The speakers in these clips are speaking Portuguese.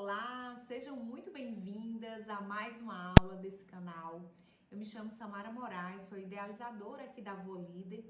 Olá, sejam muito bem-vindas a mais uma aula desse canal. Eu me chamo Samara Moraes, sou idealizadora aqui da Vô Líder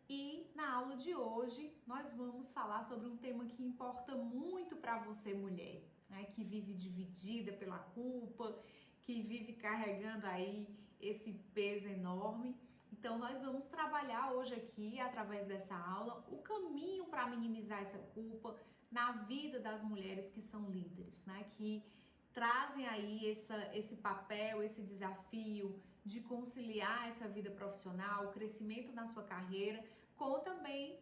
e na aula de hoje nós vamos falar sobre um tema que importa muito para você, mulher, né, que vive dividida pela culpa, que vive carregando aí esse peso enorme. Então nós vamos trabalhar hoje aqui, através dessa aula, o caminho para minimizar essa culpa na vida das mulheres que são líderes, né? Que trazem aí esse papel, esse desafio de conciliar essa vida profissional, o crescimento na sua carreira, com também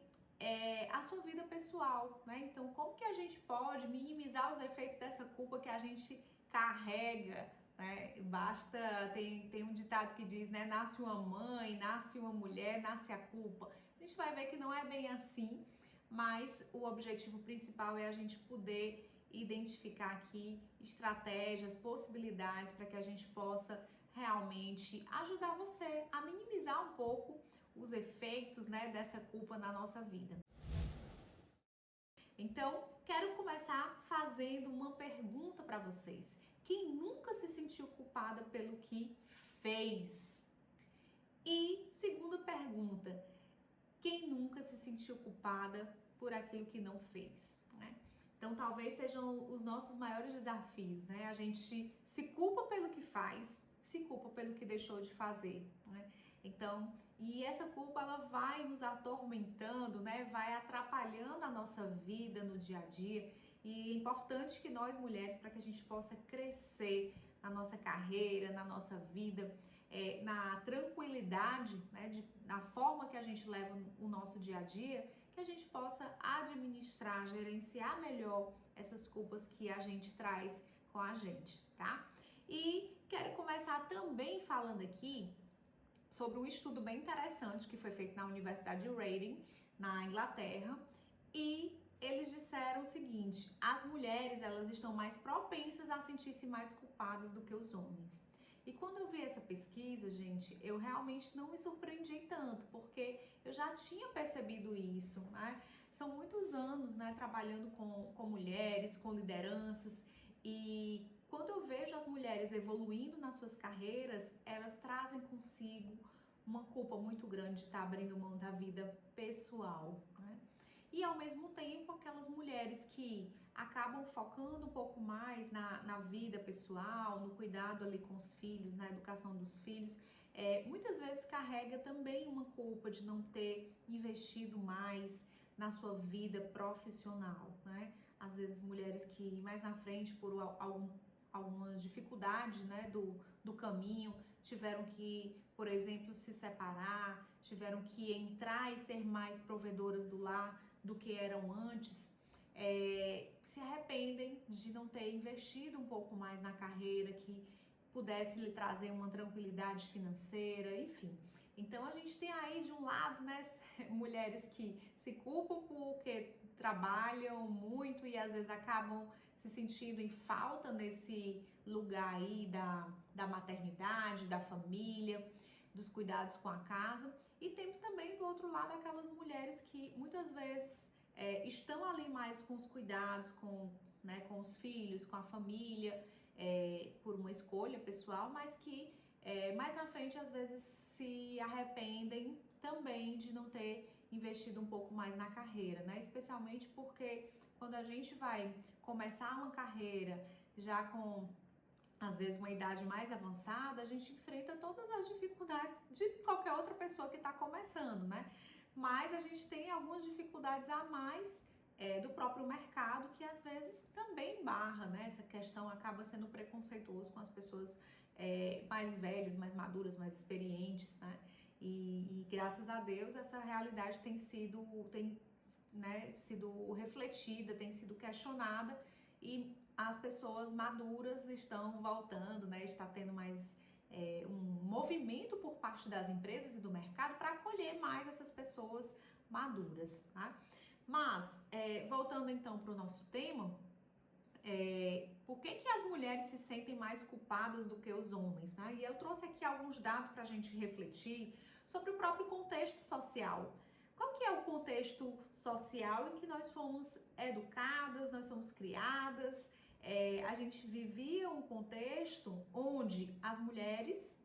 a sua vida pessoal, né? Então, como que a gente pode minimizar os efeitos dessa culpa que a gente carrega, né? Tem um ditado que diz, né? Nasce uma mãe, nasce uma mulher, nasce a culpa. A gente vai ver que não é bem assim, mas o objetivo principal é a gente poder identificar aqui estratégias, possibilidades para que a gente possa realmente ajudar você a minimizar um pouco os efeitos, né, dessa culpa na nossa vida. Então, quero começar fazendo uma pergunta para vocês. Quem nunca se sentiu culpada pelo que fez? E segunda pergunta, quem nunca se sentiu culpada por aquilo que não fez, né? Então, talvez sejam os nossos maiores desafios, né? A gente se culpa pelo que faz, se culpa pelo que deixou de fazer, né? Então, e essa culpa, ela vai nos atormentando, né? Vai atrapalhando a nossa vida no dia a dia. E é importante que nós, mulheres, para que a gente possa crescer na nossa carreira, na nossa vida, na tranquilidade, né, na forma que a gente leva o nosso dia a dia, que a gente possa administrar, gerenciar melhor essas culpas que a gente traz com a gente, tá? E quero começar também falando aqui sobre um estudo bem interessante que foi feito na Universidade de Reading, na Inglaterra, e eles disseram o seguinte: as mulheres, elas estão mais propensas a sentir-se mais culpadas do que os homens. E quando eu vi essa pesquisa, gente, eu realmente não me surpreendi tanto, porque eu já tinha percebido isso, né? São muitos anos, né, trabalhando com mulheres, com lideranças, e quando eu vejo as mulheres evoluindo nas suas carreiras, elas trazem consigo uma culpa muito grande de estar abrindo mão da vida pessoal, né? E ao mesmo tempo, aquelas mulheres que acabam focando um pouco mais na vida pessoal, no cuidado ali com os filhos, na educação dos filhos, muitas vezes carrega também uma culpa de não ter investido mais na sua vida profissional, né? Às vezes mulheres que mais na frente, por alguma dificuldade, né, do caminho, tiveram que, por exemplo, se separar, tiveram que entrar e ser mais provedoras do lar do que eram antes, se arrependem de não ter investido um pouco mais na carreira que pudesse lhe trazer uma tranquilidade financeira, enfim. Então a gente tem aí de um lado, né, mulheres que se culpam porque trabalham muito e às vezes acabam se sentindo em falta nesse lugar aí da maternidade, da família, dos cuidados com a casa. E temos também do outro lado aquelas mulheres que muitas vezes estão ali mais com os cuidados, né, com os filhos, com a família, por uma escolha pessoal, mas que mais na frente às vezes se arrependem também de não ter investido um pouco mais na carreira, né? Especialmente porque quando a gente vai começar uma carreira já com às vezes uma idade mais avançada, a gente enfrenta todas as dificuldades de qualquer outra pessoa que está começando, né? Mas a gente tem algumas dificuldades a mais do próprio mercado que às vezes também barra, né? Essa questão acaba sendo preconceituoso com as pessoas mais velhas, mais maduras, mais experientes, né? E graças a Deus essa realidade tem né, sido refletida, tem sido questionada e as pessoas maduras estão voltando, né? Está tendo mais um movimento por parte das empresas e do mercado para acolher mais essas pessoas maduras, tá? Mas, voltando então para o nosso tema, por que as mulheres se sentem mais culpadas do que os homens, né? E eu trouxe aqui alguns dados para a gente refletir sobre o próprio contexto social. Qual que é o contexto social em que nós fomos educadas, nós somos criadas? a gente vivia um contexto onde as mulheres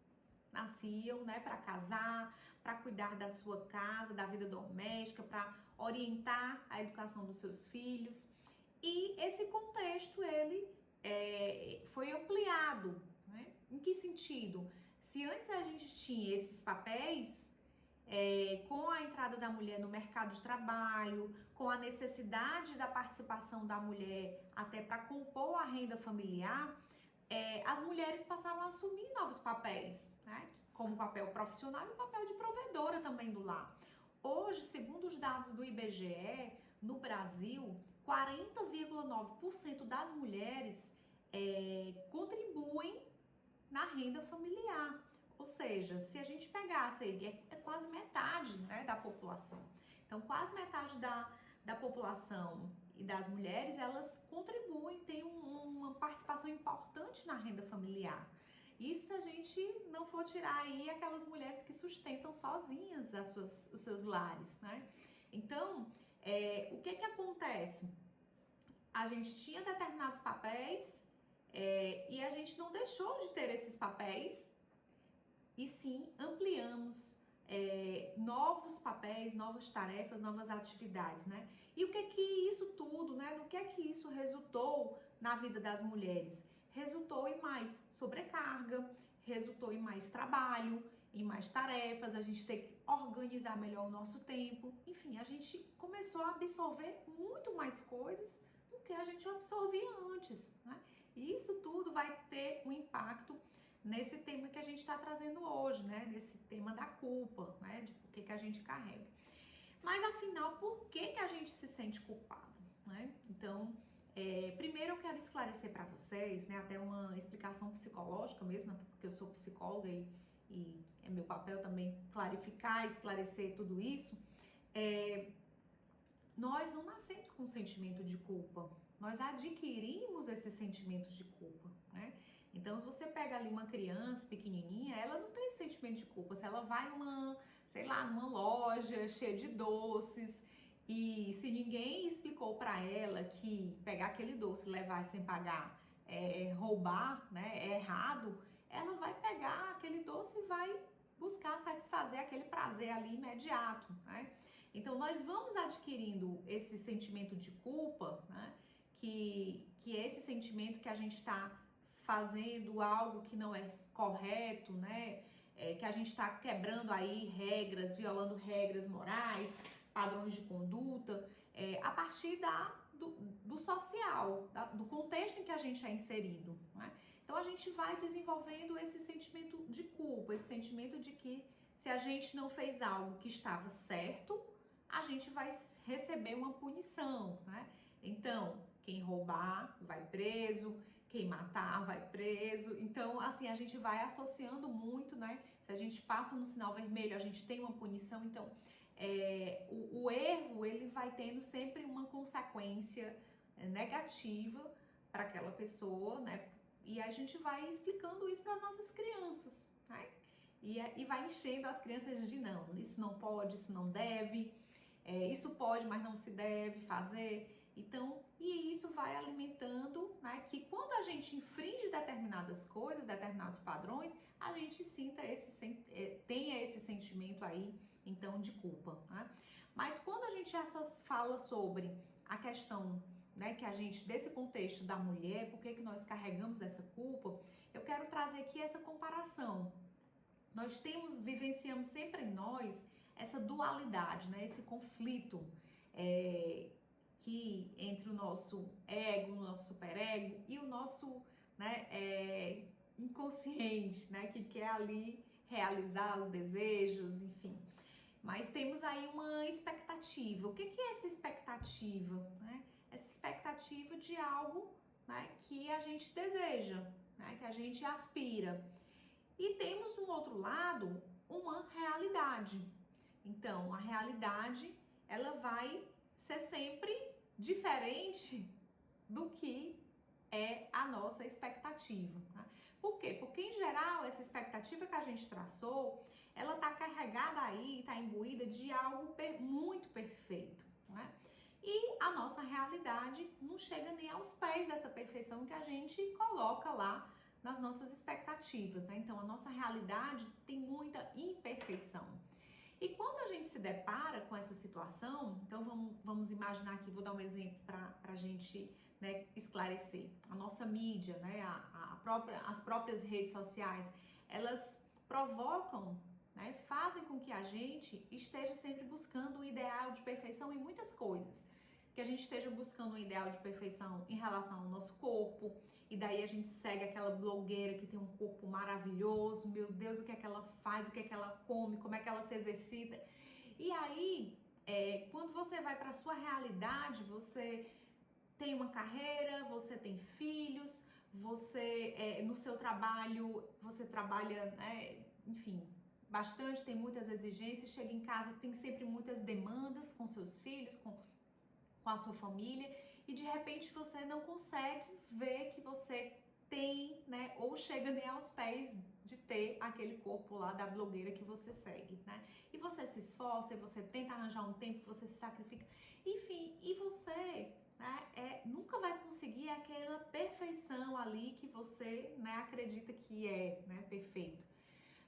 nasciam, né, para casar, para cuidar da sua casa, da vida doméstica, para orientar a educação dos seus filhos. E esse contexto, ele foi ampliado, né? Em que sentido? Se antes a gente tinha esses papéis, com a entrada da mulher no mercado de trabalho, com a necessidade da participação da mulher até para compor a renda familiar, as mulheres passaram a assumir novos papéis, né? Como o papel profissional e o papel de provedora também do lar. Hoje, segundo os dados do IBGE, no Brasil, 40,9% das mulheres contribuem na renda familiar. Ou seja, se a gente pegasse aí, é quase metade, né, da população. Então, quase metade da população e das mulheres, elas contribuem, têm uma participação importante na renda familiar. Isso se a gente não for tirar aí aquelas mulheres que sustentam sozinhas os seus lares, né? Então, o que acontece? A gente tinha determinados papéis e a gente não deixou de ter esses papéis, e sim ampliamos novos papéis, novas tarefas, novas atividades, né? E o que isso tudo, né? No que isso resultou na vida das mulheres? Resultou em mais sobrecarga, resultou em mais trabalho, em mais tarefas, a gente tem que organizar melhor o nosso tempo. Enfim, a gente começou a absorver muito mais coisas do que a gente absorvia antes, né? E isso tudo vai ter um impacto nesse tema que a gente está trazendo hoje, né? Nesse tema da culpa, né? De por que a gente carrega. Mas afinal, por que a gente se sente culpado, né? Então, primeiro eu quero esclarecer para vocês, né? Até uma explicação psicológica mesmo, porque eu sou psicóloga e é meu papel também clarificar, esclarecer tudo isso. Nós não nascemos com sentimento de culpa, nós adquirimos esses sentimentos de culpa, né? Então, se você pega ali uma criança pequenininha, ela não tem sentimento de culpa. Se ela vai numa loja cheia de doces e se ninguém explicou para ela que pegar aquele doce e levar sem pagar roubar, né, é errado, ela vai pegar aquele doce e vai buscar satisfazer aquele prazer ali imediato, né? Então, nós vamos adquirindo esse sentimento de culpa, né? Que é esse sentimento que a gente está fazendo algo que não é correto, né? Que a gente está quebrando aí regras, violando regras morais, padrões de conduta, a partir do social, do contexto em que a gente é inserido, né? Então a gente vai desenvolvendo esse sentimento de culpa, esse sentimento de que se a gente não fez algo que estava certo, a gente vai receber uma punição, né? Então, quem roubar vai preso, quem matar vai preso. Então, assim, a gente vai associando muito, né? Se a gente passa no sinal vermelho, a gente tem uma punição. Então, o erro, ele vai tendo sempre uma consequência negativa para aquela pessoa, né? E a gente vai explicando isso para as nossas crianças, né? E vai enchendo as crianças de não, isso não pode, isso não deve, isso pode, mas não se deve fazer. Então, e isso vai alimentando, né, que quando a gente infringe determinadas coisas, determinados padrões, a gente tenha esse sentimento aí, então, de culpa, né? Mas quando a gente já fala sobre a questão, né, que a gente, desse contexto da mulher, por que nós carregamos essa culpa, eu quero trazer aqui essa comparação. Nós vivenciamos sempre em nós essa dualidade, né, esse conflito, que entre o nosso ego, o nosso superego e o nosso, né, inconsciente, né, que quer ali realizar os desejos, enfim. Mas temos aí uma expectativa. O que é essa expectativa, né? Essa expectativa de algo, né, que a gente deseja, né, que a gente aspira. E temos do outro lado uma realidade. Então, a realidade, ela vai ser sempre diferente do que é a nossa expectativa, né? Por quê? Porque, em geral, essa expectativa que a gente traçou, ela está carregada aí, está imbuída de algo muito perfeito, né? E a nossa realidade não chega nem aos pés dessa perfeição que a gente coloca lá nas nossas expectativas, né? Então, a nossa realidade tem muita imperfeição. E quando a gente se depara com essa situação, então vamos imaginar aqui, vou dar um exemplo para a gente, né, esclarecer. A nossa mídia, né, as próprias redes sociais, elas provocam, né, fazem com que a gente esteja sempre buscando um ideal de perfeição em muitas coisas. Que a gente esteja buscando um ideal de perfeição em relação ao nosso corpo, e daí a gente segue aquela blogueira que tem um corpo maravilhoso, meu Deus, o que é que ela faz, o que é que ela come, como é que ela se exercita. E aí, quando você vai para a sua realidade, você tem uma carreira, você tem filhos, você no seu trabalho, você trabalha, enfim, bastante, tem muitas exigências, chega em casa, tem sempre muitas demandas com seus filhos, com a sua família, e de repente você não consegue ver que você tem, né, ou chega nem aos pés de ter aquele corpo lá da blogueira que você segue, né? E você se esforça, e você tenta arranjar um tempo, você se sacrifica, enfim, e você, né, nunca vai conseguir aquela perfeição ali que você, né, acredita que é, né, perfeito.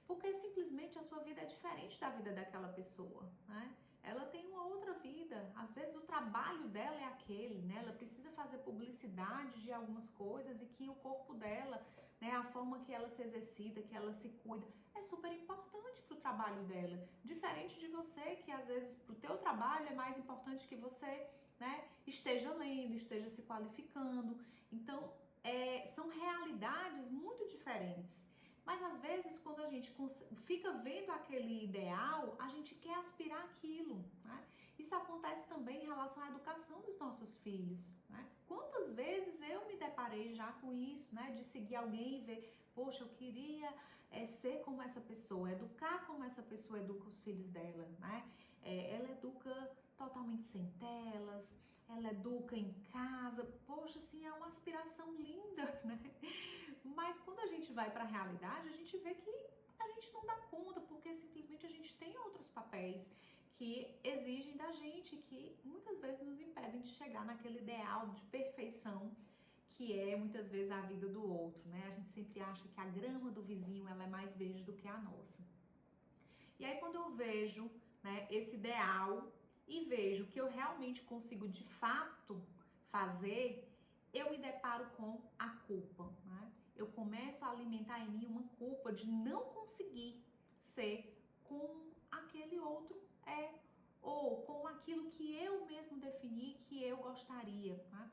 Porque simplesmente a sua vida é diferente da vida daquela pessoa, né? Ela tem uma outra vida, às vezes o trabalho dela é aquele, né? Ela precisa fazer publicidade de algumas coisas e que o corpo dela, né, a forma que ela se exercita, que ela se cuida, é super importante para o trabalho dela. Diferente de você, que às vezes para o teu trabalho é mais importante que você, né, esteja lendo, esteja se qualificando. Então, são realidades muito diferentes. Mas às vezes, quando a gente fica vendo aquele ideal, a gente quer aspirar aquilo, né? Isso acontece também em relação à educação dos nossos filhos, né? Quantas vezes eu me deparei já com isso, né? De seguir alguém e ver, poxa, eu queria ser como essa pessoa, educar como essa pessoa educa os filhos dela, né? Ela educa totalmente sem telas, ela educa em casa, poxa, assim, é uma aspiração linda, né? Mas quando a gente vai para a realidade, a gente vê que a gente não dá conta, porque simplesmente a gente tem outros papéis que exigem da gente, que muitas vezes nos impedem de chegar naquele ideal de perfeição que é muitas vezes a vida do outro, né? A gente sempre acha que a grama do vizinho ela é mais verde do que a nossa. E aí quando eu vejo, né, esse ideal e vejo que eu realmente consigo de fato fazer, eu me deparo com a culpa, né? Eu começo a alimentar em mim uma culpa de não conseguir ser como aquele outro ou com aquilo que eu mesmo defini que eu gostaria, né?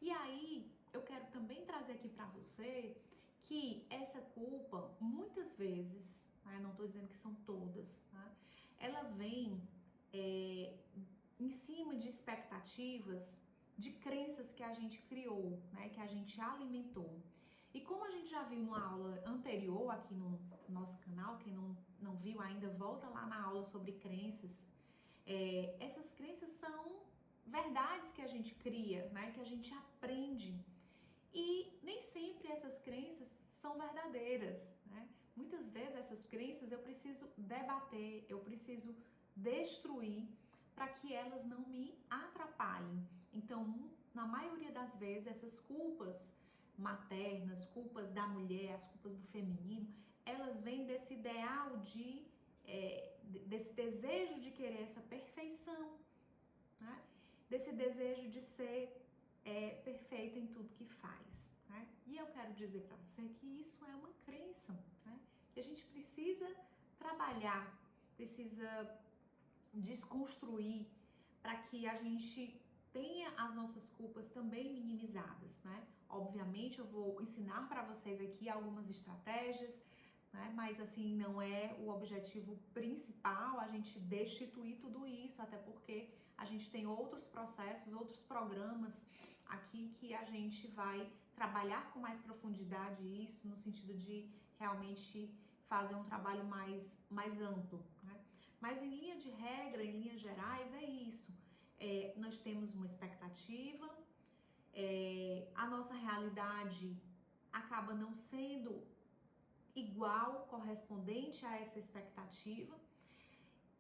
E aí eu quero também trazer aqui para você que essa culpa muitas vezes, né, não estou dizendo que são todas, né, ela vem em cima de expectativas, de crenças que a gente criou, né, que a gente alimentou. E como a gente já viu numa aula anterior aqui no nosso canal, quem não viu ainda, volta lá na aula sobre crenças. Essas crenças são verdades que a gente cria, né, que a gente aprende. E nem sempre essas crenças são verdadeiras, né? Muitas vezes essas crenças eu preciso debater, eu preciso destruir para que elas não me atrapalhem. Então, na maioria das vezes, essas culpas maternas, culpas da mulher, as culpas do feminino, elas vêm desse ideal desse desejo de querer essa perfeição, né? Desse desejo de ser perfeita em tudo que faz, né? E eu quero dizer para você que isso é uma crença, né? Que a gente precisa trabalhar, precisa desconstruir para que a gente tenha as nossas culpas também minimizadas, né? Obviamente eu vou ensinar para vocês aqui algumas estratégias, né? Mas assim, não é o objetivo principal a gente destituir tudo isso, até porque a gente tem outros processos, outros programas aqui que a gente vai trabalhar com mais profundidade isso, no sentido de realmente fazer um trabalho mais amplo, né? Mas em linha de regra, em linhas gerais, é isso. Nós temos uma expectativa, a nossa realidade acaba não sendo igual, correspondente a essa expectativa.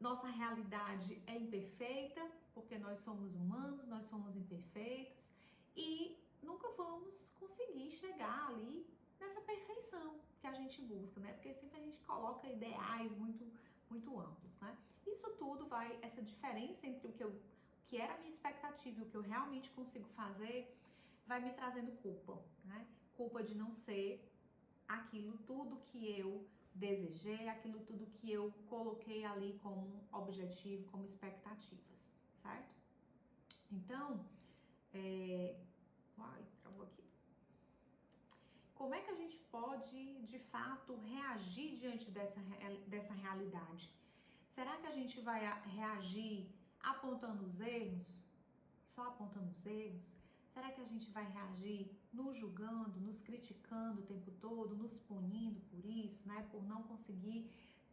Nossa realidade é imperfeita, Porque nós somos humanos, nós somos imperfeitos e nunca vamos conseguir chegar ali nessa perfeição que a gente busca, né? Porque sempre a gente coloca ideais muito amplos, né? Isso tudo essa diferença entre o que era a minha expectativa e o que eu realmente consigo fazer, vai me trazendo culpa, né? Culpa de não ser aquilo tudo que eu desejei, aquilo tudo que eu coloquei ali como objetivo, como expectativas, certo? Então, travou aqui. Como é que a gente pode, de fato, reagir diante dessa realidade? Será que a gente vai reagir apontando os erros? Só apontando os erros? Será que a gente vai reagir nos julgando, nos criticando o tempo todo, nos punindo por isso, né? Por não conseguir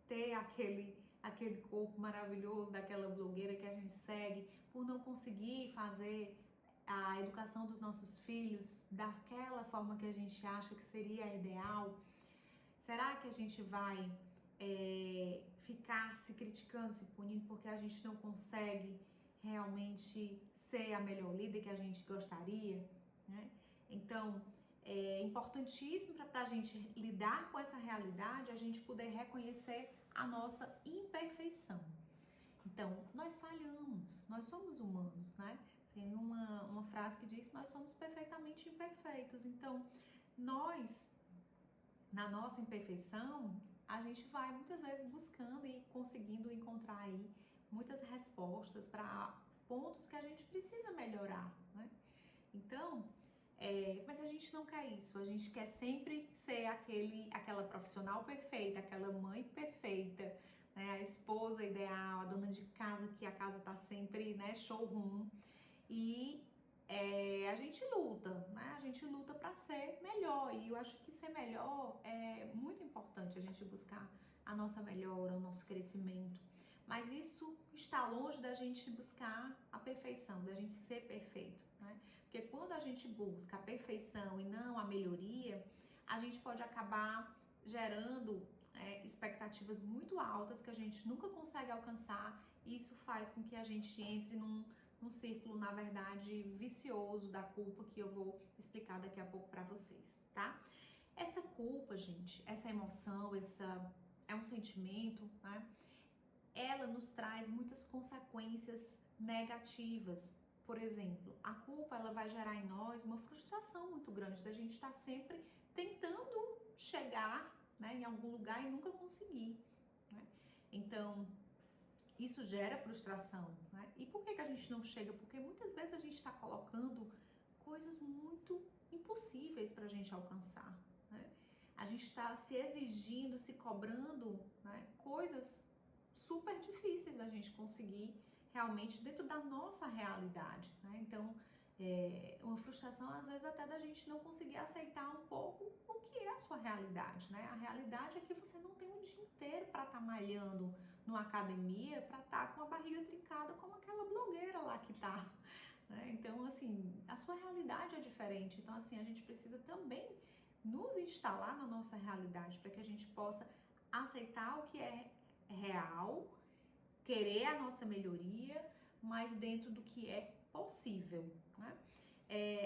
ter aquele corpo maravilhoso daquela blogueira que a gente segue, por não conseguir fazer a educação dos nossos filhos daquela forma que a gente acha que seria a ideal? Será que a gente vai ficar se criticando, se punindo porque a gente não consegue realmente ser a melhor líder que a gente gostaria, né? Então, é importantíssimo para a gente lidar com essa realidade, a gente poder reconhecer a nossa imperfeição. Então, nós falhamos, nós somos humanos, né? Tem uma frase que diz que nós somos perfeitamente imperfeitos. Então, nós, na nossa imperfeição, a gente vai muitas vezes buscando e conseguindo encontrar aí muitas respostas para pontos que a gente precisa melhorar, né? Então, mas a gente não quer isso, a gente quer sempre ser aquela profissional perfeita, aquela mãe perfeita, né? A esposa ideal, a dona de casa que a casa tá sempre, né, showroom. E a gente luta, né? A gente luta para ser melhor e eu acho que ser melhor é muito importante, a gente buscar a nossa melhora, o nosso crescimento. Mas isso está longe da gente buscar a perfeição, da gente ser perfeito, né? Porque quando a gente busca a perfeição e não a melhoria, a gente pode acabar gerando expectativas muito altas que a gente nunca consegue alcançar e isso faz com que a gente entre num círculo, na verdade, vicioso da culpa que eu vou explicar daqui a pouco para vocês, tá? Essa culpa, gente, essa emoção, é um sentimento, né? Ela nos traz muitas consequências negativas. Por exemplo, a culpa ela vai gerar em nós uma frustração muito grande da gente estar sempre tentando chegar, né, em algum lugar e nunca conseguir, né? Então, isso gera frustração, né? E por que a gente não chega? Porque muitas vezes a gente está colocando coisas muito impossíveis para a gente alcançar, né? A gente está se exigindo, se cobrando, né, coisas super difíceis da gente conseguir realmente dentro da nossa realidade, né? Então, uma frustração às vezes até da gente não conseguir aceitar um pouco o que é a sua realidade, né? A realidade é que você não tem um dia inteiro para estar malhando numa academia, para estar com a barriga trincada como aquela blogueira lá que tá, né? Então, assim, a sua realidade é diferente. Então, assim, a gente precisa também nos instalar na nossa realidade para que a gente possa aceitar o que é real, querer a nossa melhoria, mas dentro do que é possível, né?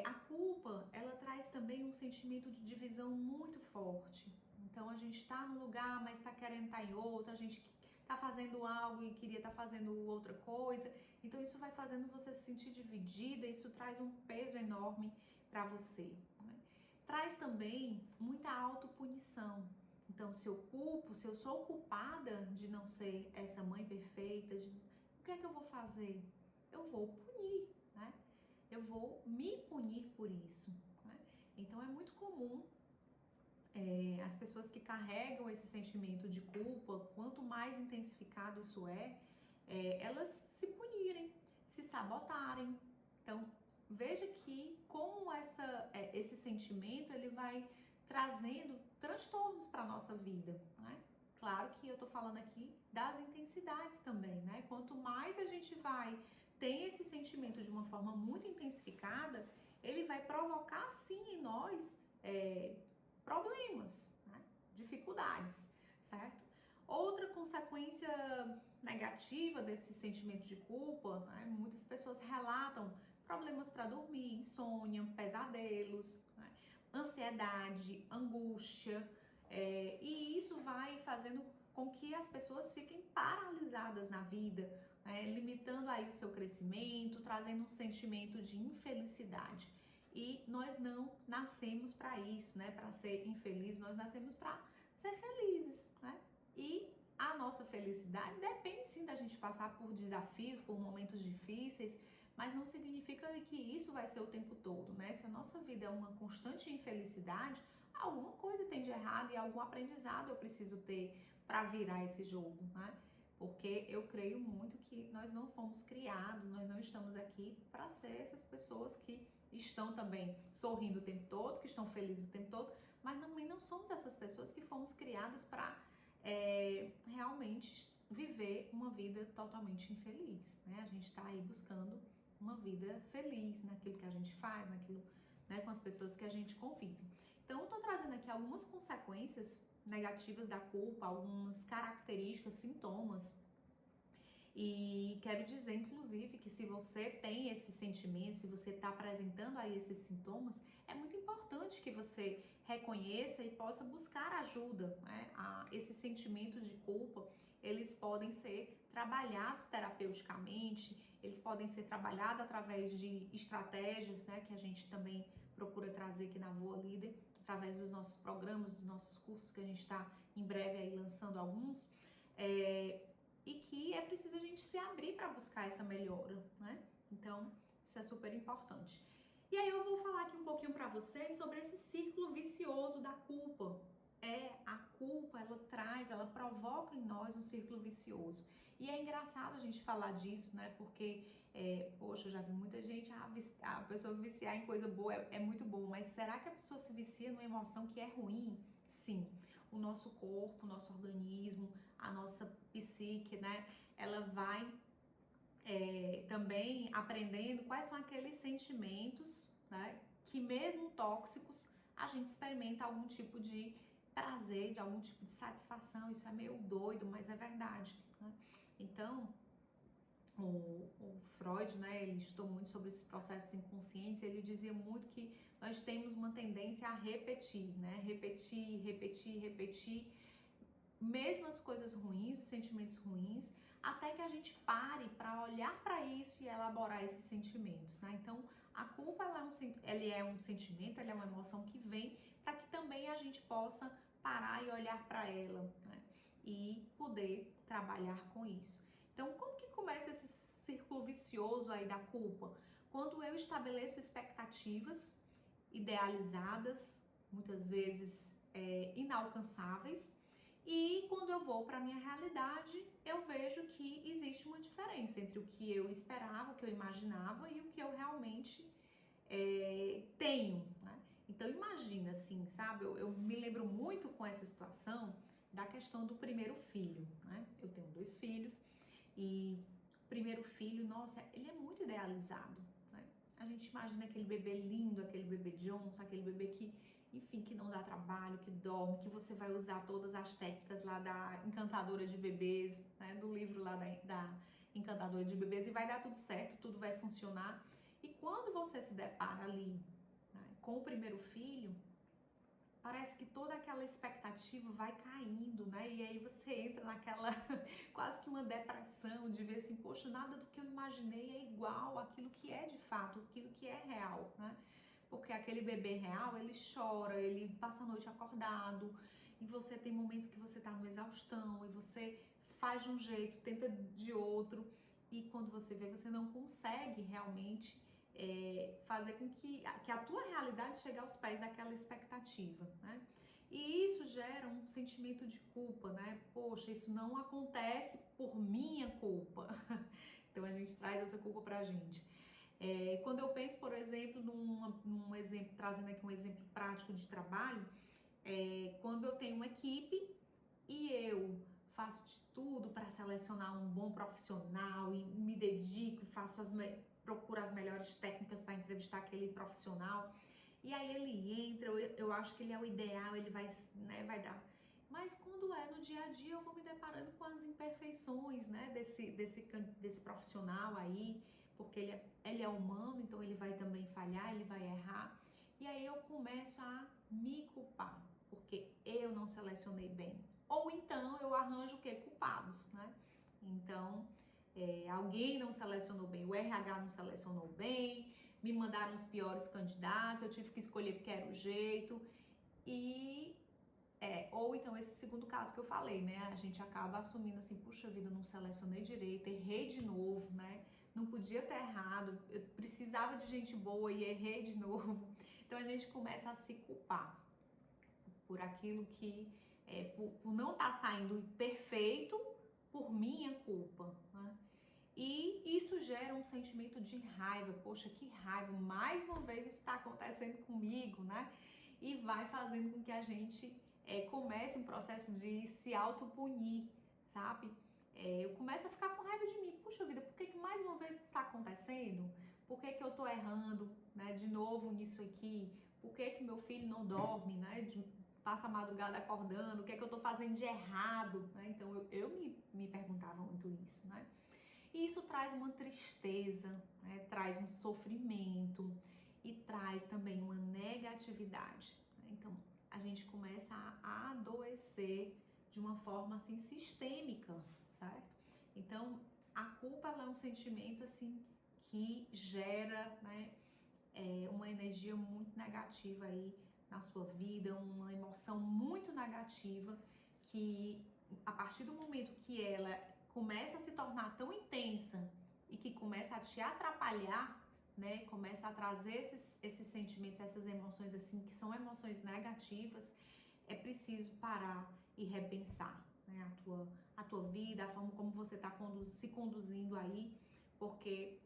A culpa, ela traz também um sentimento de divisão muito forte. Então, a gente está num lugar, mas está querendo estar em outro, a gente está fazendo algo e queria estar fazendo outra coisa. Então, isso vai fazendo você se sentir dividida, isso traz um peso enorme para você, né? Traz também muita autopunição. Então, se eu sou culpada de não ser essa mãe perfeita, o que é que eu vou fazer? Eu vou punir, né? Eu vou me punir por isso, né? Então, é muito comum as pessoas que carregam esse sentimento de culpa, quanto mais intensificado isso elas se punirem, se sabotarem. Então, veja que como esse sentimento ele vai trazendo transtornos para a nossa vida, né? Claro que eu tô falando aqui das intensidades também, né? Quanto mais a gente tem esse sentimento de uma forma muito intensificada, ele vai provocar sim em nós problemas, né? Dificuldades, certo? Outra consequência negativa desse sentimento de culpa, né? Muitas pessoas relatam problemas para dormir, insônia, pesadelos, né? Ansiedade, angústia, e isso vai fazendo com que as pessoas fiquem paralisadas na vida, né? Limitando aí o seu crescimento, trazendo um sentimento de infelicidade. E nós não nascemos para isso, né? Para ser infeliz, nós nascemos para ser felizes, né? E a nossa felicidade depende sim da gente passar por desafios, por momentos difíceis, mas não significa que isso vai ser o tempo todo, né? Se a nossa vida é uma constante infelicidade, alguma coisa tem de errado e algum aprendizado eu preciso ter para virar esse jogo, né? Porque eu creio muito que nós não fomos criados, nós não estamos aqui para ser essas pessoas que estão também sorrindo o tempo todo, que estão felizes o tempo todo, mas também não somos essas pessoas que fomos criadas para realmente viver uma vida totalmente infeliz, né? A gente está aí buscando uma vida feliz naquilo que a gente faz, naquilo, né, com as pessoas que a gente convive. Então, eu tô trazendo aqui algumas consequências negativas da culpa, algumas características, sintomas. E quero dizer, inclusive, que se você tem esse sentimento, se você está apresentando aí esses sintomas, é muito importante que você reconheça e possa buscar ajuda, né? Esses sentimentos de culpa, eles podem ser trabalhados terapeuticamente, eles podem ser trabalhados através de estratégias, né? Que a gente também procura trazer aqui na Voa Líder, através dos nossos programas, dos nossos cursos, que a gente está em breve aí lançando alguns. E que é preciso a gente se abrir para buscar essa melhora, né? Então, isso é super importante. E aí eu vou falar aqui um pouquinho para vocês sobre esse círculo vicioso da culpa. A culpa, ela provoca em nós um círculo vicioso. E é engraçado a gente falar disso, né? Porque, poxa, eu já vi muita gente, a pessoa viciar em coisa boa é muito bom, mas será que a pessoa se vicia numa emoção que é ruim? Sim. O nosso corpo, o nosso organismo, a nossa psique, né? Ela vai também aprendendo quais são aqueles sentimentos, né? Que mesmo tóxicos, a gente experimenta algum tipo de prazer, de algum tipo de satisfação. Isso é meio doido, mas é verdade, né? Então, o Freud, né, ele estudou muito sobre esses processos inconscientes, ele dizia muito que nós temos uma tendência a repetir, né, repetir, mesmo as coisas ruins, os sentimentos ruins, até que a gente pare para olhar para isso e elaborar esses sentimentos, né? Então, a culpa ela é um sentimento, ela é uma emoção que vem para que também a gente possa parar e olhar para ela, né? E poder trabalhar com isso. Então, como que começa esse círculo vicioso aí da culpa? Quando eu estabeleço expectativas idealizadas, muitas vezes inalcançáveis, e quando eu vou para a minha realidade, eu vejo que existe uma diferença entre o que eu esperava, o que eu imaginava e o que eu realmente tenho, né? Então imagina assim, sabe? Eu me lembro muito com essa situação da questão do primeiro filho, né? Eu tenho 2 filhos e o primeiro filho, nossa, ele é muito idealizado, né? A gente imagina aquele bebê lindo, aquele bebê Johnson, aquele bebê que, enfim, que não dá trabalho, que dorme, que você vai usar todas as técnicas lá da encantadora de bebês, né? Do livro lá da encantadora de bebês, e vai dar tudo certo, tudo vai funcionar. E quando você se depara ali, né, com o primeiro filho, parece que toda aquela expectativa vai caindo, né? E aí você entra naquela quase que uma depressão de ver assim, poxa, nada do que eu imaginei é igual àquilo que é de fato, aquilo que é real, né? Porque aquele bebê real, ele chora, ele passa a noite acordado, e você tem momentos que você tá numa exaustão, e você faz de um jeito, tenta de outro, e quando você vê, você não consegue realmente fazer com que a tua realidade chegue aos pés daquela expectativa, né? E isso gera um sentimento de culpa, né? Poxa, isso não acontece por minha culpa. Então a gente traz essa culpa pra gente. Quando eu penso, por exemplo, num exemplo, trazendo aqui um exemplo prático de trabalho, quando eu tenho uma equipe e eu faço de tudo para selecionar um bom profissional e me dedico e procuro as melhores técnicas para entrevistar aquele profissional, e aí ele entra, eu acho que ele é o ideal, ele vai, né, vai dar Mas quando é no dia a dia, eu vou me deparando com as imperfeições, né, desse profissional aí, porque ele é humano, então ele vai também falhar, ele vai errar. E aí eu começo a me culpar, porque eu não selecionei bem. Ou então eu arranjo o quê? Culpados, né? Então, alguém não selecionou bem, o RH não selecionou bem, me mandaram os piores candidatos, eu tive que escolher porque era o jeito. Ou então esse segundo caso que eu falei, né? A gente acaba assumindo assim, puxa vida, não selecionei direito, errei de novo, né? Não podia ter errado, eu precisava de gente boa e errei de novo. Então a gente começa a se culpar por aquilo que, por não estar saindo perfeito por minha culpa, né? E isso gera um sentimento de raiva. Poxa, que raiva, mais uma vez isso está acontecendo comigo, né? E vai fazendo com que a gente comece um processo de se autopunir, sabe? Eu começo a ficar com raiva de mim. Puxa vida, por que mais uma vez isso está acontecendo? Por que eu tô errando, né? De novo nisso aqui? Por que meu filho não dorme, né? Passa a madrugada acordando? O que eu tô fazendo de errado? Né? Então eu me perguntava muito isso, né? E isso traz uma tristeza, né? Traz um sofrimento e traz também uma negatividade, né? Então, a gente começa a adoecer de uma forma assim sistêmica, certo? Então, a culpa ela é um sentimento assim que gera, né, uma energia muito negativa aí na sua vida, uma emoção muito negativa que a partir do momento que ela começa a se tornar tão intensa e que começa a te atrapalhar, né, começa a trazer esses sentimentos, essas emoções assim, que são emoções negativas, é preciso parar e repensar, né, a tua vida, a forma como você está se conduzindo aí, porque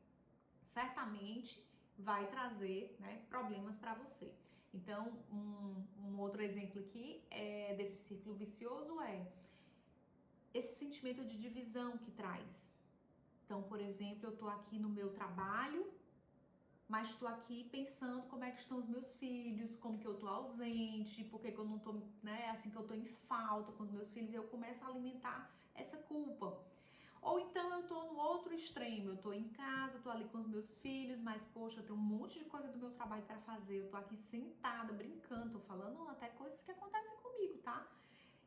certamente vai trazer, né, problemas para você. Então, um outro exemplo aqui desse círculo vicioso é esse sentimento de divisão que traz. Então, por exemplo, eu tô aqui no meu trabalho, mas estou aqui pensando como é que estão os meus filhos, como que eu tô ausente, por que eu não tô, né, assim que eu tô em falta com os meus filhos, e eu começo a alimentar essa culpa. Ou então eu tô no outro extremo, eu tô em casa, tô ali com os meus filhos, mas poxa, eu tenho um monte de coisa do meu trabalho para fazer, eu tô aqui sentada, brincando, tô falando até coisas que acontecem comigo, tá?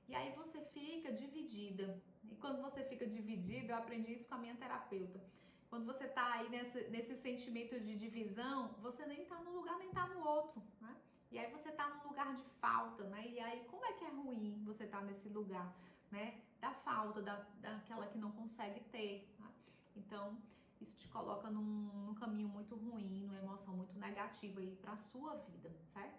E aí você fica dividida. E quando você fica dividida, eu aprendi isso com a minha terapeuta. Quando você tá aí nesse sentimento de divisão, você nem tá num lugar, nem tá no outro, né? E aí você tá num lugar de falta, né? E aí como é que é ruim você tá nesse lugar, né? Da falta, daquela que não consegue ter, né? Então, isso te coloca num caminho muito ruim, numa emoção muito negativa aí pra sua vida, certo?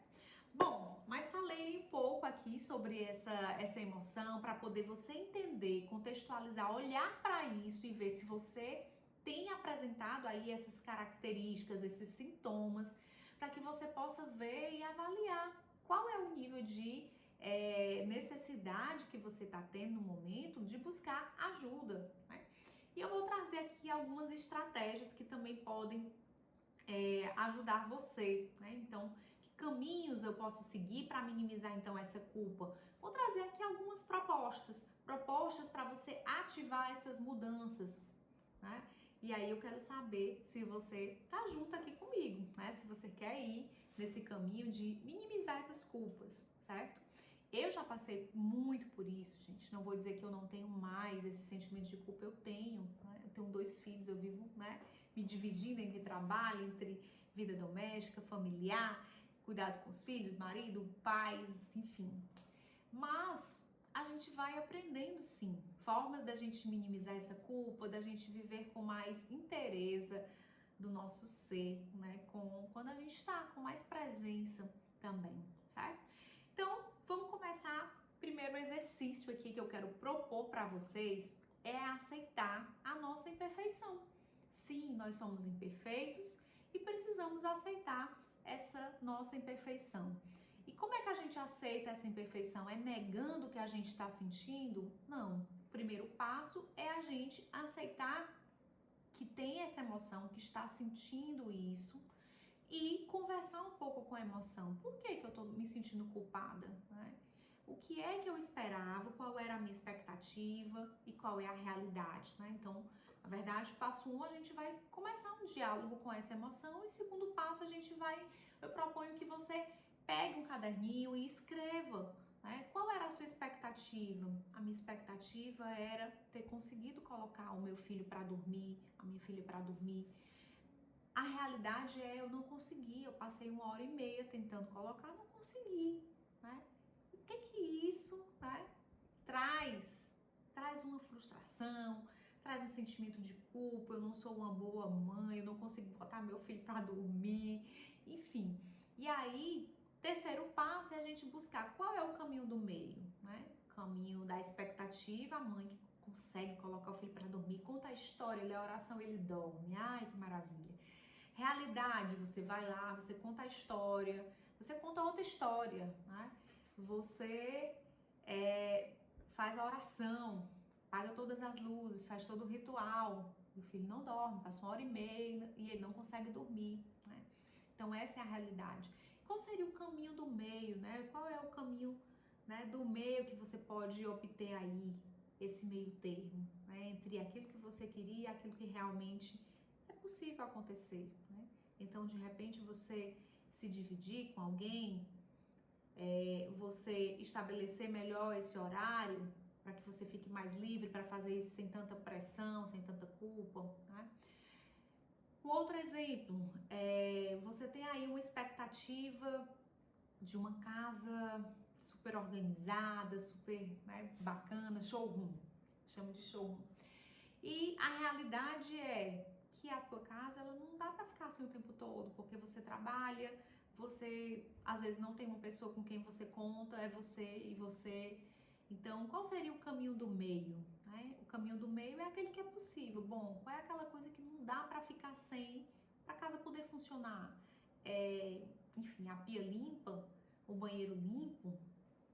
Bom, mas falei um pouco aqui sobre essa emoção para poder você entender, contextualizar, olhar para isso e ver se você tem apresentado aí essas características, esses sintomas, para que você possa ver e avaliar qual é o nível de necessidade que você está tendo no momento de buscar ajuda, né? E eu vou trazer aqui algumas estratégias que também podem ajudar você, né? Então, que caminhos eu posso seguir para minimizar então essa culpa? Vou trazer aqui algumas propostas para você ativar essas mudanças, né? E aí eu quero saber se você tá junto aqui comigo, né? Se você quer ir nesse caminho de minimizar essas culpas, certo? Eu já passei muito por isso, gente. Não vou dizer que eu não tenho mais esse sentimento de culpa, eu tenho, né? Eu tenho 2 filhos, eu vivo, né, me dividindo entre trabalho, entre vida doméstica, familiar, cuidado com os filhos, marido, pais, enfim. Mas a gente vai aprendendo sim, formas da gente minimizar essa culpa, da gente viver com mais inteireza do nosso ser, né? Quando a gente está com mais presença também, certo? Então, vamos começar. Primeiro exercício aqui que eu quero propor para vocês é aceitar a nossa imperfeição. Sim, nós somos imperfeitos e precisamos aceitar essa nossa imperfeição. E como é que a gente aceita essa imperfeição? É negando o que a gente está sentindo? Não. O primeiro passo é a gente aceitar que tem essa emoção, que está sentindo isso e conversar um pouco com a emoção. Por que eu estou me sentindo culpada, né? o que é que eu esperava, qual era a minha expectativa e qual é a realidade, né? Então, na verdade, passo 1, a gente vai começar um diálogo com essa emoção, e segundo passo, eu proponho que você pegue um caderninho e escreva, né? Qual era a sua expectativa? A minha expectativa era ter conseguido colocar o meu filho para dormir, a minha filha para dormir. A realidade é, eu não consegui, eu passei 1h30 tentando colocar, não consegui, né? O que isso, né, traz? Traz uma frustração, traz um sentimento de culpa, eu não sou uma boa mãe, eu não consigo botar meu filho para dormir, enfim. E aí, terceiro passo é a gente buscar qual é o caminho do meio, né? Caminho da expectativa, a mãe que consegue colocar o filho para dormir, conta a história, lê a oração, ele dorme, ai que maravilha. Realidade, você vai lá, você conta a história, você conta outra história, né? Você faz a oração, apaga todas as luzes, faz todo o ritual. O filho não dorme, passa 1h30 e ele não consegue dormir, né? Então essa é a realidade. Qual seria o caminho do meio, né? Qual é o caminho, né, do meio que você pode obter aí, esse meio termo, né, entre aquilo que você queria e aquilo que realmente é possível acontecer, né? Então, de repente, você se dividir com alguém, você estabelecer melhor esse horário para que você fique mais livre para fazer isso sem tanta pressão, sem tanta culpa, né? Um outro exemplo, você tem aí uma expectativa de uma casa super organizada, super, né, bacana, showroom, chamo de showroom. E a realidade é que a tua casa, ela não dá para ficar assim o tempo todo, porque você trabalha, você às vezes não tem uma pessoa com quem você conta, é você e você. Então, qual seria o caminho do meio, né? O caminho do meio é aquele que é possível. Bom, qual é aquela coisa que não dá para ficar sem, para a casa poder funcionar? Enfim, a pia limpa, o banheiro limpo,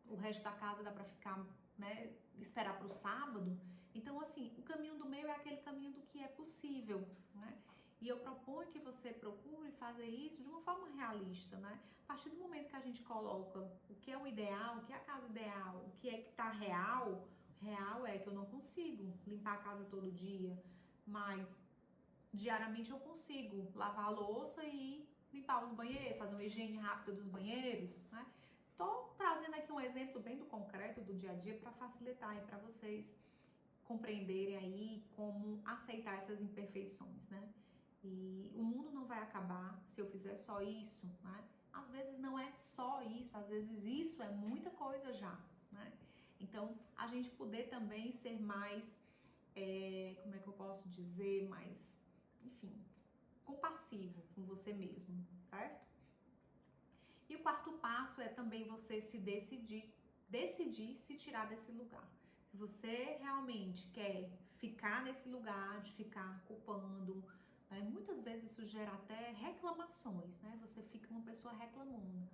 o resto da casa dá para ficar, né, esperar para o sábado. Então, assim, o caminho do meio é aquele caminho do que é possível, né? E eu proponho que você procure fazer isso de uma forma realista, né? A partir do momento que a gente coloca o que é o ideal, o que é a casa ideal, o que é que tá real, real é que eu não consigo limpar a casa todo dia, mas diariamente eu consigo lavar a louça e limpar os banheiros, fazer uma higiene rápida dos banheiros, né? Tô trazendo aqui um exemplo bem do concreto do dia a dia para facilitar aí para vocês compreenderem aí como aceitar essas imperfeições, né? E o mundo não vai acabar se eu fizer só isso, né? Às vezes não é só isso, às vezes isso é muita coisa já, né? Então, a gente poder também ser mais, como é que eu posso dizer, mais, enfim, compassivo com você mesmo, certo? E o quarto passo é também você se decidir se tirar desse lugar. Se você realmente quer ficar nesse lugar de ficar culpando, né? Muitas vezes isso gera até reclamações, né? Você fica uma pessoa reclamando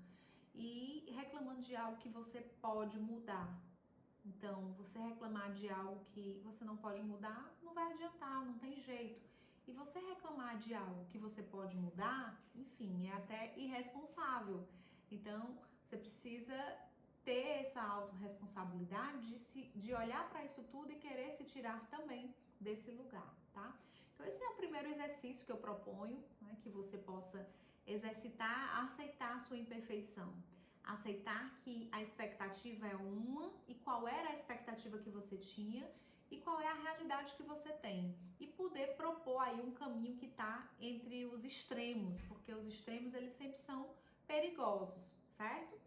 e reclamando de algo que você pode mudar. Então, você reclamar de algo que você não pode mudar, não vai adiantar, não tem jeito. E você reclamar de algo que você pode mudar, enfim, é até irresponsável. Então, você precisa ter essa autorresponsabilidade de olhar para isso tudo e querer se tirar também desse lugar, tá? Então, esse é o primeiro exercício que eu proponho, né, que você possa exercitar, aceitar a sua imperfeição. Aceitar que a expectativa é uma e qual era a expectativa que você tinha e qual é a realidade que você tem. E poder propor aí um caminho que está entre os extremos, porque os extremos eles sempre são perigosos, certo?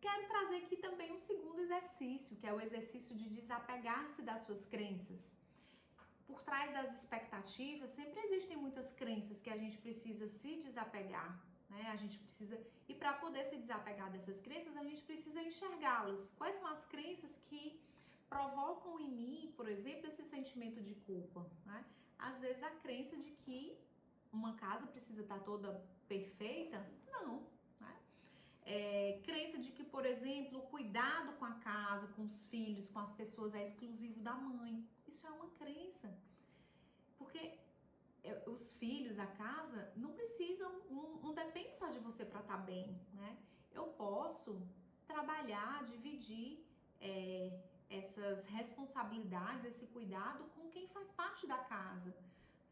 Quero trazer aqui também um segundo exercício, que é o exercício de desapegar-se das suas crenças. Por trás das expectativas sempre existem muitas crenças que a gente precisa se desapegar, né? A gente precisa, e para poder se desapegar dessas crenças, a gente precisa enxergá-las. Quais são as crenças que provocam em mim, por exemplo, esse sentimento de culpa, né? Às vezes a crença de que uma casa precisa estar toda perfeita, não, né? Crença de que, por exemplo, o cuidado com a casa, com os filhos, com as pessoas é exclusivo da mãe. Isso é uma crença, porque os filhos, a casa, não precisam, não depende só de você para estar bem, né? Eu posso trabalhar, dividir essas responsabilidades, esse cuidado com quem faz parte da casa,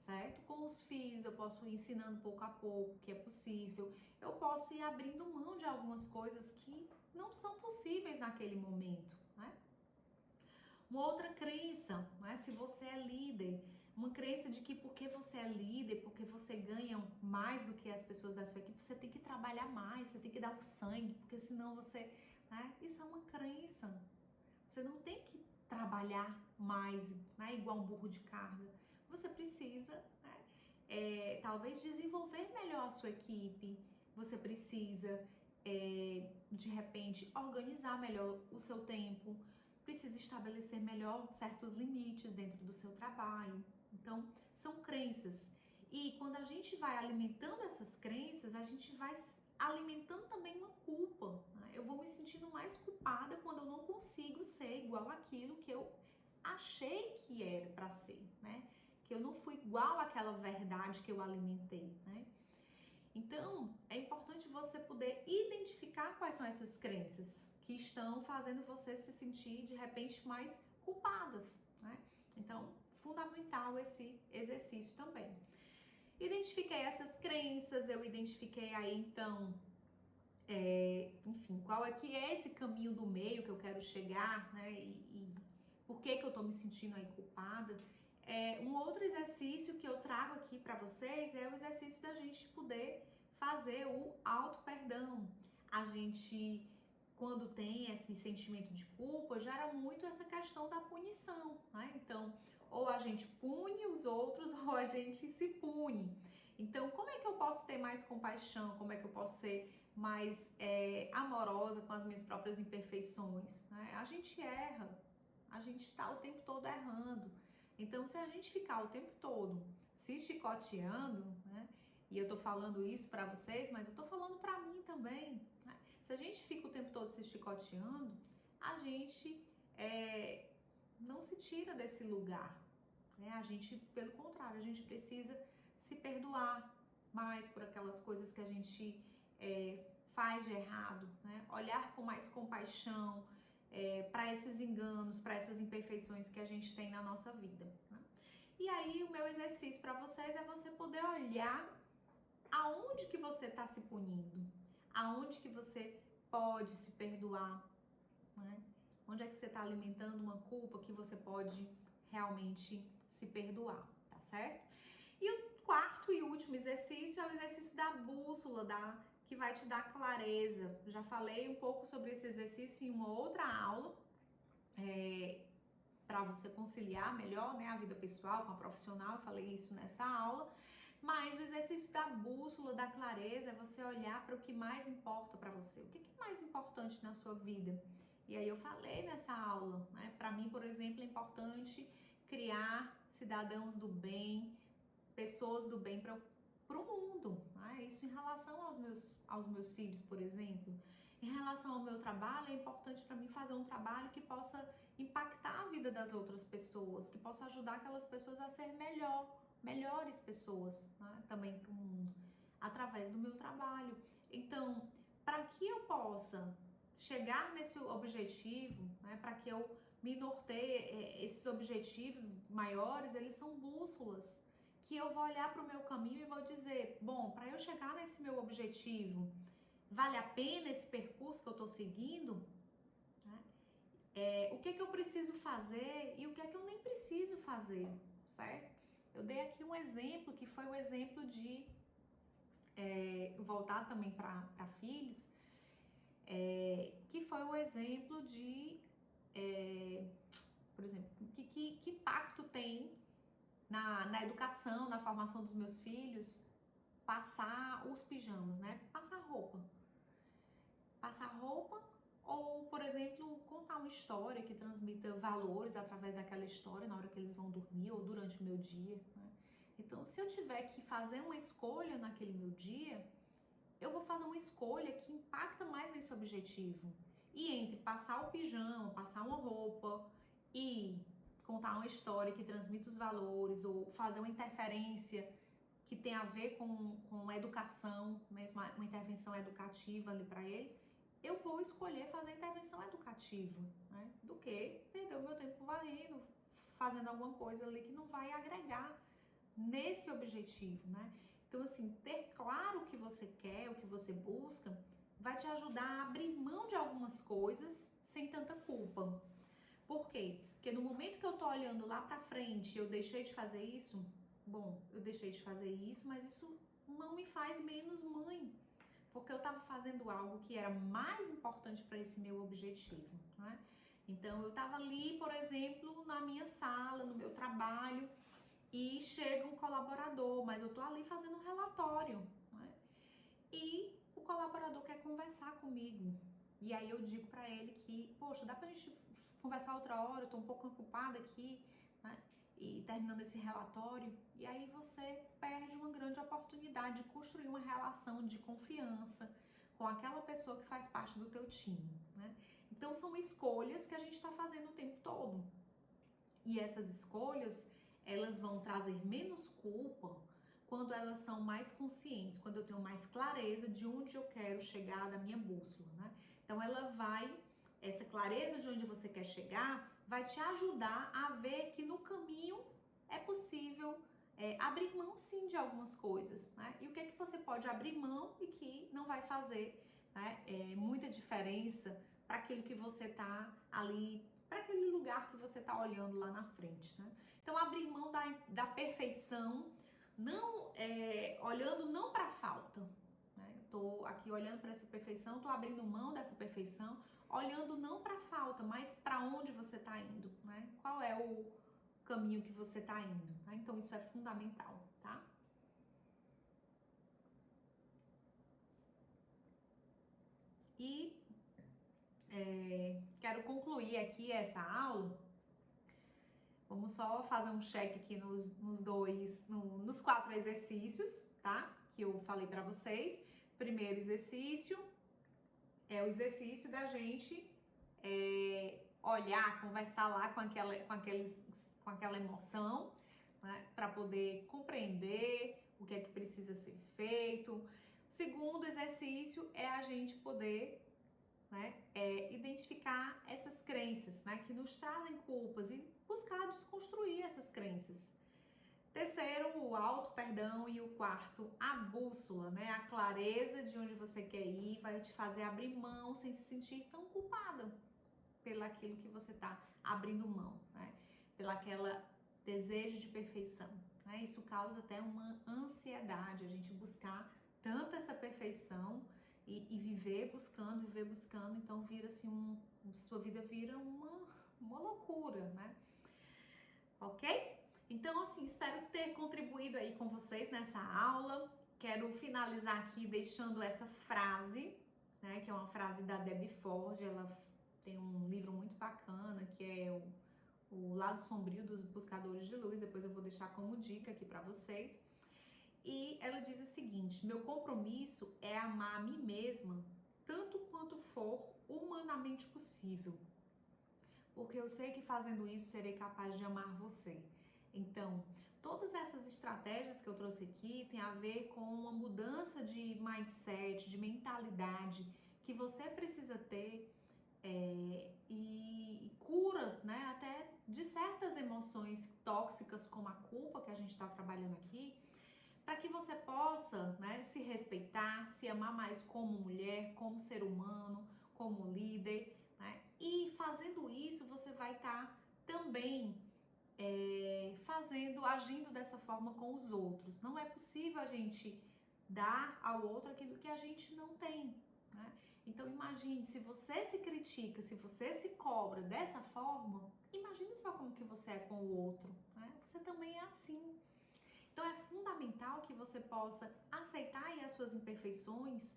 certo? Com os filhos, eu posso ir ensinando pouco a pouco, que é possível. Eu posso ir abrindo mão de algumas coisas que não são possíveis naquele momento, né? Uma outra crença, né? Se você é líder, uma crença de que porque você é líder, porque você ganha mais do que as pessoas da sua equipe, você tem que trabalhar mais, você tem que dar o sangue, porque senão você, né? Isso é uma crença. Você não tem que trabalhar mais, né? Igual um burro de carga. Você precisa, né? Talvez desenvolver melhor a sua equipe. Você precisa, de repente, organizar melhor o seu tempo. Precisa estabelecer melhor certos limites dentro do seu trabalho. Então, são crenças. E quando a gente vai alimentando essas crenças, a gente vai alimentando também uma culpa, né? Eu vou me sentindo mais culpada quando eu não consigo ser igual àquilo que eu achei que era para ser, né? Que eu não fui igual àquela verdade que eu alimentei, né? Então, é importante você poder identificar quais são essas crenças que estão fazendo você se sentir, de repente, mais culpadas, né? Então, fundamental esse exercício também. Identifiquei essas crenças, eu identifiquei aí, então, enfim, qual é que é esse caminho do meio que eu quero chegar, né? E por que eu tô me sentindo aí culpada. Um outro exercício que eu trago aqui para vocês é o exercício da gente poder fazer o auto-perdão. A gente, quando tem esse sentimento de culpa, gera muito essa questão da punição, né? Então, ou a gente pune os outros ou a gente se pune. Então, como é que eu posso ter mais compaixão? Como é que eu posso ser mais amorosa com as minhas próprias imperfeições, né? A gente erra, a gente está o tempo todo errando. Então, se a gente ficar o tempo todo se chicoteando, né? E eu tô falando isso para vocês, mas eu tô falando para mim também, né? Se a gente fica o tempo todo se chicoteando, a gente não se tira desse lugar, né? A gente, pelo contrário, a gente precisa se perdoar mais por aquelas coisas que a gente faz de errado, né? Olhar com mais compaixão para esses enganos, para essas imperfeições que a gente tem na nossa vida, né? E aí o meu exercício para vocês é você poder olhar aonde que você está se punindo, aonde que você pode se perdoar, né? Onde é que você está alimentando uma culpa que você pode realmente se perdoar, tá certo? E o quarto e último exercício é o exercício da bússola, que vai te dar clareza. Já falei um pouco sobre esse exercício em uma outra aula, para você conciliar melhor, né, a vida pessoal com a profissional. Eu falei isso nessa aula. Mas o exercício da bússola, da clareza, é você olhar para o que mais importa para você. O que é mais importante na sua vida? E aí eu falei nessa aula, né? Para mim, por exemplo, é importante criar cidadãos do bem, pessoas do bem para o mundo, né? Isso em relação aos meus filhos, por exemplo. Em relação ao meu trabalho, é importante para mim fazer um trabalho que possa impactar a vida das outras pessoas, que possa ajudar aquelas pessoas a ser melhores pessoas, né? Também para o mundo, através do meu trabalho. Então, para que eu possa chegar nesse objetivo, né? Para que eu me norteie, esses objetivos maiores, eles são bússolas que eu vou olhar para o meu caminho e vou dizer, bom, para eu chegar nesse meu objetivo, vale a pena esse percurso que eu estou seguindo? Né? O que eu preciso fazer e o que é que eu nem preciso fazer, certo? Eu dei aqui um exemplo que foi o exemplo de voltar também para filhos, que foi o exemplo de, por exemplo, que impacto tem na educação, na formação dos meus filhos, passar os pijamas, né? Passar roupa ou, por exemplo, contar uma história que transmita valores através daquela história na hora que eles vão dormir ou durante o meu dia, né? Então, se eu tiver que fazer uma escolha naquele meu dia, eu vou fazer uma escolha que impacta mais nesse objetivo. E entre passar o pijama, passar uma roupa e contar uma história que transmite os valores ou fazer uma interferência que tem a ver com a educação, mesmo uma intervenção educativa ali para eles, eu vou escolher fazer intervenção educativa, né? Do que perder o meu tempo varrendo, fazendo alguma coisa ali que não vai agregar nesse objetivo, né? Então, assim, ter claro o que você quer, o que você busca, vai te ajudar a abrir mão de algumas coisas sem tanta culpa. Por quê? Porque no momento que eu tô olhando lá pra frente, eu deixei de fazer isso, bom, eu deixei de fazer isso, mas isso não me faz menos mãe, porque eu tava fazendo algo que era mais importante para esse meu objetivo, né? Então, eu tava ali, por exemplo, na minha sala, no meu trabalho, e chega um colaborador, mas eu tô ali fazendo um relatório, né? E o colaborador quer conversar comigo. E aí eu digo para ele que, poxa, dá pra gente conversar outra hora, eu tô um pouco ocupada aqui, né? E terminando esse relatório, e aí você perde uma grande oportunidade de construir uma relação de confiança com aquela pessoa que faz parte do teu time, né? Então são escolhas que a gente está fazendo o tempo todo. E essas escolhas, elas vão trazer menos culpa quando elas são mais conscientes, quando eu tenho mais clareza de onde eu quero chegar da minha bússola, né? Então essa clareza de onde você quer chegar vai te ajudar a ver que no caminho é possível abrir mão sim de algumas coisas, né? E o que é que você pode abrir mão e que não vai fazer, né, muita diferença para aquilo que você está ali, para aquele lugar que você está olhando lá na frente, né? Então abrir mão da perfeição, não olhando não para a falta, né? Eu tô aqui olhando para essa perfeição, tô abrindo mão dessa perfeição, olhando não para a falta, mas para onde você está indo, né? Qual é o caminho que você está indo, tá? Então isso é fundamental, tá? E quero concluir aqui essa aula. Vamos só fazer um check aqui nos 4 exercícios, tá? Que eu falei para vocês. Primeiro exercício é o exercício da gente olhar, conversar lá com aquela emoção, né? Para poder compreender o que é que precisa ser feito. O segundo exercício é a gente poder, né, identificar essas crenças, né, que nos trazem culpas e buscar desconstruir essas crenças. Terceiro, o auto-perdão, e o quarto, a bússola, né, a clareza de onde você quer ir vai te fazer abrir mão sem se sentir tão culpada pelaquilo que você está abrindo mão, né, pelaquela desejo de perfeição, né, isso causa até uma ansiedade, a gente buscar tanto essa perfeição e viver buscando, então vira assim, sua vida vira uma loucura, né? Ok? Então, assim, espero ter contribuído aí com vocês nessa aula. Quero finalizar aqui deixando essa frase, né? Que é uma frase da Debbie Ford. Ela tem um livro muito bacana que é o Lado Sombrio dos Buscadores de Luz. Depois eu vou deixar como dica aqui para vocês. E ela diz o seguinte: meu compromisso é amar a mim mesma tanto quanto for humanamente possível, porque eu sei que fazendo isso serei capaz de amar você. Então, todas essas estratégias que eu trouxe aqui tem a ver com uma mudança de mindset, de mentalidade que você precisa ter e cura, né, até de certas emoções tóxicas como a culpa que a gente está trabalhando aqui, para que você possa, né, se respeitar, se amar mais como mulher, como ser humano, como líder, né? E fazendo isso, você vai estar também agindo dessa forma com os outros. Não é possível a gente dar ao outro aquilo que a gente não tem, né? Então imagine, se você se critica, se você se cobra dessa forma, imagine só como que você é com o outro, né? Você também é assim. Então é fundamental que você possa aceitar aí as suas imperfeições,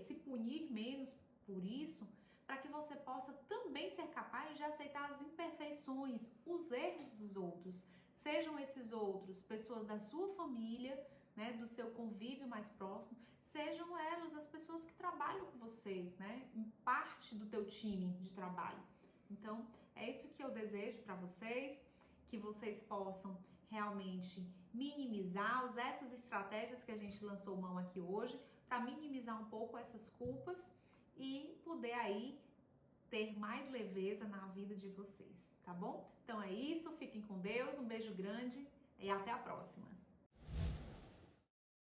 se punir menos por isso, para que você possa também ser capaz de aceitar as imperfeições, os erros dos outros. Sejam esses outros pessoas da sua família, né, do seu convívio mais próximo, sejam elas as pessoas que trabalham com você, né, em parte do teu time de trabalho. Então, é isso que eu desejo para vocês, que vocês possam realmente minimizar, usar essas estratégias que a gente lançou mão aqui hoje para minimizar um pouco essas culpas e poder aí ter mais leveza na vida de vocês, tá bom? Então é isso, fiquem com Deus, um beijo grande e até a próxima!